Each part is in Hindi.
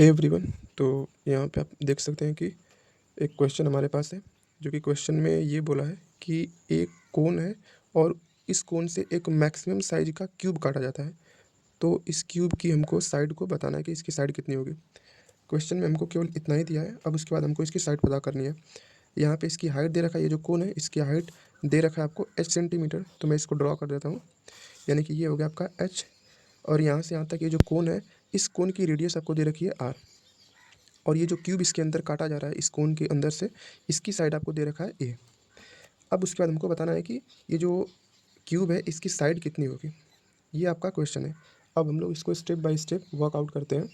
Hey everyone. तो यहाँ पे आप देख सकते हैं कि एक क्वेश्चन हमारे पास है, जो कि क्वेश्चन में ये बोला है कि एक कोन है और इस कोन से एक मैक्सिमम साइज का क्यूब काटा जाता है। तो इस क्यूब की हमको साइड को बताना है कि इसकी साइड कितनी होगी। क्वेश्चन में हमको केवल इतना ही दिया है। अब उसके बाद हमको इसकी साइड पता करनी है। यहाँ पे इसकी हाइट दे रखा है, ये जो कोन है इसकी हाइट दे रखा है आपको एच सेंटीमीटर। तो मैं इसको ड्रॉ कर देता हूँ, यानी कि ये हो गया आपका एच। और यहाँ से यहाँ तक ये जो कोन है, इस कोन की रेडियस आपको दे रखी है आर। और ये जो क्यूब इसके अंदर काटा जा रहा है इस कोन के अंदर से, इसकी साइड आपको दे रखा है ए। अब उसके बाद हमको बताना है कि ये जो क्यूब है इसकी साइड कितनी होगी। ये आपका क्वेश्चन है। अब हम लोग इसको स्टेप बाय स्टेप वर्कआउट करते हैं।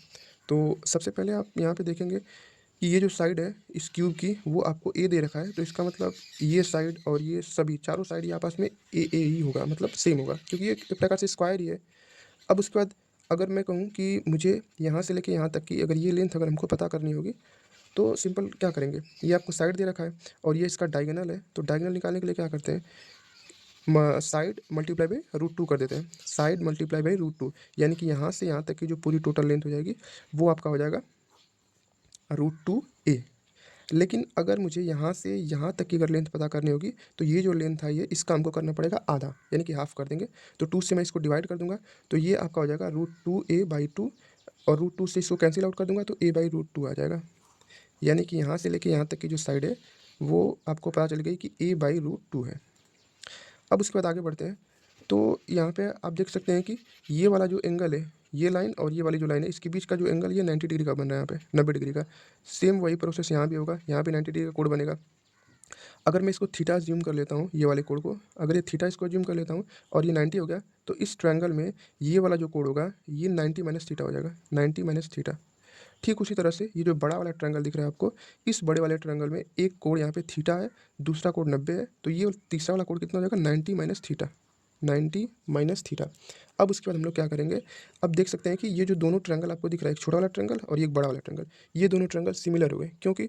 तो सबसे पहले आप यहाँ पे देखेंगे कि ये जो साइड है इस क्यूब की वो आपको ए दे रखा है। तो इसका मतलब ये साइड और ये सभी चारों साइड ये आपस में ए ए ही होगा, मतलब सेम होगा, क्योंकि ये एक प्रकार से स्क्वायर ही है। अब उसके बाद अगर मैं कहूँ कि मुझे यहाँ से लेके यहाँ तक की अगर ये लेंथ अगर हमको पता करनी होगी, तो सिंपल क्या करेंगे, ये आपको साइड दे रखा है और ये इसका डायगोनल है। तो डायगोनल निकालने के लिए क्या करते हैं, side multiply by root two कर देते हैं। Side multiply by root two, यानी कि यहाँ से यहाँ तक की जो पूरी टोटल लेंथ हो जाएगी वो आपका हो जाएगा रूट टू ए। लेकिन अगर मुझे यहाँ से यहाँ तक की अगर लेंथ पता करनी होगी, तो ये जो लेंथ है ये इसका हमको करना पड़ेगा आधा, यानी कि हाफ कर देंगे। तो टू से मैं इसको डिवाइड कर दूंगा, तो ये आपका हो जाएगा root two a by two. और रूट टू से इसको कैंसिल आउट कर दूंगा तो ए बाई रूट टू आ जाएगा। यानी कि यहाँ से लेके यहाँ तक की जो साइड है वो आपको पता चल गई कि ए बाई रूट टू है। अब उसके बाद आगे बढ़ते हैं। तो यहाँ पे आप देख सकते हैं कि ये वाला जो एंगल है, ये लाइन और ये वाली जो लाइन है, इसके बीच का जो एंगल ये 90 डिग्री का बन रहा है, यहाँ पे 90 डिग्री का। सेम वही प्रोसेस यहाँ भी होगा, यहाँ पे 90 डिग्री का कोण बनेगा। अगर मैं इसको थीटा ज्यूम कर लेता हूँ, ये वाले कोण को अगर ये थीटा इसको ज्यूम कर लेता हूँ और ये 90 हो गया, तो इस ट्रायंगल में ये वाला जो कोण होगा ये 90 माइनस थीटा हो जाएगा, 90 माइनस थीटा। ठीक उसी तरह से ये जो बड़ा वाला ट्रायंगल दिख रहा है आपको, इस बड़े वाले ट्रायंगल में एक कोण यहाँ पे थीटा है, दूसरा कोण 90 है, तो ये तीसरा वाला कोण कितना हो जाएगा 90 माइनस थीटा, 90 माइनस थीटा। अब उसके बाद हम लोग क्या करेंगे, अब देख सकते हैं कि ये जो दोनों ट्रायंगल आपको दिख रहा है, एक छोटा वाला ट्रायंगल और एक बड़ा वाला ट्रायंगल, ये दोनों ट्रायंगल सिमिलर हो गए, क्योंकि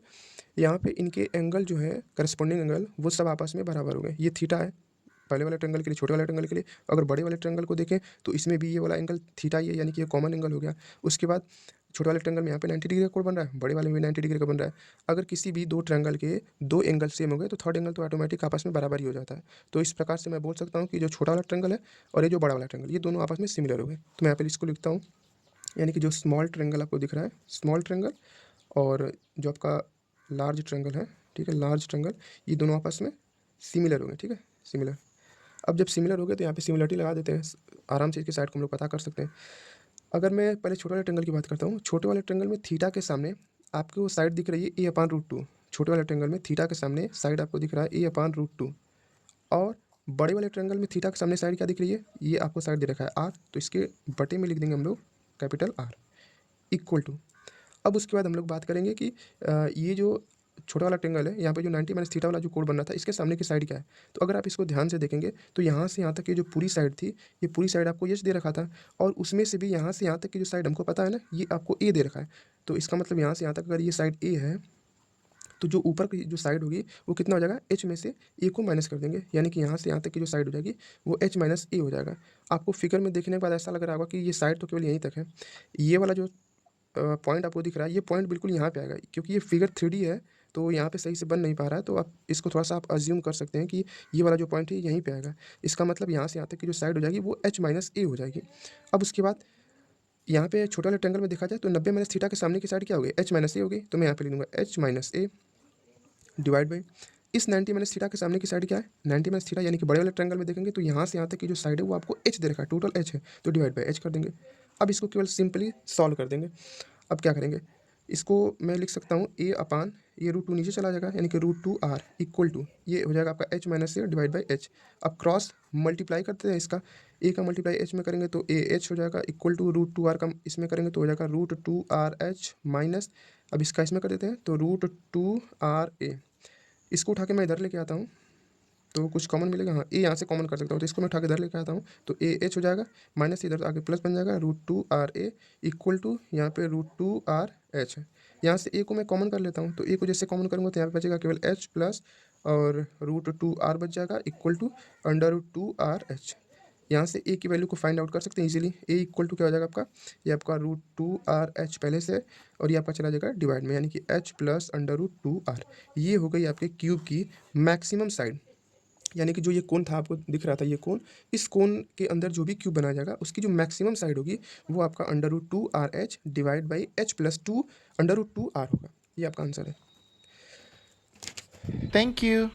यहाँ पे इनके एंगल जो है करस्पॉन्डिंग एंगल वो सब आपस में बराबर हो गए। ये थीटा है पहले वाले ट्रायंगल के लिए, छोटे वाले ट्रायंगल के लिए। अगर बड़े वाले ट्रायंगल को देखें तो इसमें भी ये वाला एंगल थीटा ही है, यानी कि ये कॉमन एंगल हो गया। उसके बाद छोटे वाले ट्रायंगल में यहाँ पे 90 डिग्री का कोण बन रहा है, बड़े वाले में भी 90 डिग्री का बन रहा है। अगर किसी भी दो ट्रायंगल के दो एंगल सेम हो गए तो थर्ड एंगल तो ऑटोमेटिक आपस में बराबर ही हो जाता है। तो इस प्रकार से मैं बोल सकता हूँ कि जो छोटा वाला ट्रायंगल है और ये जो बड़ा वाला ट्रायंगल, ये दोनों आपस में सिमिलर हो गए। तो मैं यहाँ पे इसको लिखता हूँ, यानी कि जो स्मॉल ट्रायंगल आपको दिख रहा है, स्मॉल ट्रायंगल, और जो आपका लार्ज ट्रायंगल है, ठीक है, लार्ज ट्रायंगल, ये दोनों आपस में सिमिलर हो गए, ठीक है, सिमिलर। अब जब सिमिलर हो गए तो यहाँ पे सिमिलरिटी लगा देते हैं, आराम से इसकी साइड को हम लोग पता कर सकते हैं। अगर मैं पहले छोटे वाले ट्रायंगल की बात करता हूँ, छोटे वाले ट्रायंगल में थीटा के सामने आपको साइड दिख रही है ए अपान रूट टू। छोटे वाले ट्रायंगल में थीटा के सामने साइड आपको दिख रहा है ए अपान रूट टू। और बड़े वाले ट्रायंगल में थीटा के सामने साइड क्या दिख रही है, ये आपको साइड दे रखा है आर, तो इसके बटे में लिख देंगे हम लोग कैपिटल आर इक्वल टू। अब उसके बाद हम लोग बात करेंगे कि ये जो छोटा वाला ट्रायंगल है, यहाँ पे जो 90 माइनस थीटा वाला जो कोण बन रहा था, इसके सामने की साइड क्या है। तो अगर आप इसको ध्यान से देखेंगे तो यहाँ से यहाँ तक की जो पूरी साइड थी, ये पूरी साइड आपको यच दे रखा था, और उसमें से भी यहाँ से यहाँ तक की जो साइड हमको पता है ना, ये आपको ए दे रखा है। तो इसका मतलब यहाँ से यहाँ तक अगर ये साइड ए है, तो जो ऊपर की जो साइड होगी वो कितना हो जाएगा, एच में से ए को माइनस कर देंगे, यानी कि यहाँ से यहाँ तक की जो साइड हो जाएगी वो एच माइनस ए हो जाएगा। आपको फिगर में देखने के बाद ऐसा लग रहा होगा कि ये साइड तो केवल यहीं तक है। ये वाला जो पॉइंट आपको दिख रहा है, ये पॉइंट बिल्कुल यहाँ पे आएगा, क्योंकि ये फिगर 3D है तो यहाँ पे सही से बन नहीं पा रहा है। तो आप इसको थोड़ा सा आप अज्यूम कर सकते हैं कि ये वाला जो पॉइंट है यहीं पे आएगा। इसका मतलब यहाँ से यहाँ तक की जो साइड हो जाएगी वो एच माइनस ए हो जाएगी। अब उसके बाद यहाँ पे छोटे वाले ट्रायंगल में देखा जाए तो 90 माइनस थीटा के सामने की साइड क्या होगी, एच माइनस ए होगी। तो मैं यहाँ पे लिख दूंगा H minus a divide by इस 90 माइनस थीटा के सामने की साइड क्या है, 90 माइनस थीटा, यानी कि बड़े वाले ट्रायंगल में देखेंगे तो यहाँ से यहाँ तक की जो साइड है वो आपको एच दे रखा है, टोटल एच है, तो डिवाइड बाई एच कर देंगे। अब इसको केवल सिंपली सॉल्व कर देंगे। अब क्या करेंगे, इसको मैं लिख सकता हूँ ए अपान ये रूट टू नीचे चला जाएगा, यानी कि root two r equal to ये हो जाएगा आपका h minus a divide by h. अब क्रॉस मल्टीप्लाई करते हैं इसका, ए का मल्टीप्लाई एच में करेंगे तो ए एच हो जाएगा equal to root two r का इसमें करेंगे तो हो जाएगा root two r h minus, अब इसका इसमें कर देते हैं तो रूट टू आर ए। इसको उठा के मैं इधर लेके आता हूँ तो कुछ कॉमन मिलेगा, हाँ ए यहाँ से कॉमन कर सकता हूँ, तो इसको मैं उठा के इधर लेके आता हूँ तो ए एच हो जाएगा माइनस इधर आगे प्लस बन जाएगा root two r a equal to यहाँ पे रूट टू आर एच है। यहाँ से ए को मैं कॉमन कर लेता हूँ, तो ए को जैसे कॉमन करूँगा तो यहाँ पे बचेगा केवल एच प्लस और रूट टू आर बच जाएगा equal to under root two r h. यहाँ से ए की वैल्यू को फाइंड आउट कर सकते हैं इजीली। ए इक्वल टू क्या हो जाएगा आपका, ये आपका √2r(h) पहले से, और ये आपका चला जाएगा डिवाइड में, यानी कि h प्लस √2r। ये हो गई आपके क्यूब की मैक्सिमम साइड, यानी कि जो ये कोण था आपको दिख रहा था ये कोण, इस कोण के अंदर जो भी क्यूब बनाया जाएगा उसकी जो मैक्सिमम साइड होगी वो आपका √2r(h) divide by h plus 2 √2r होगा। ये आपका आंसर है। Thank you.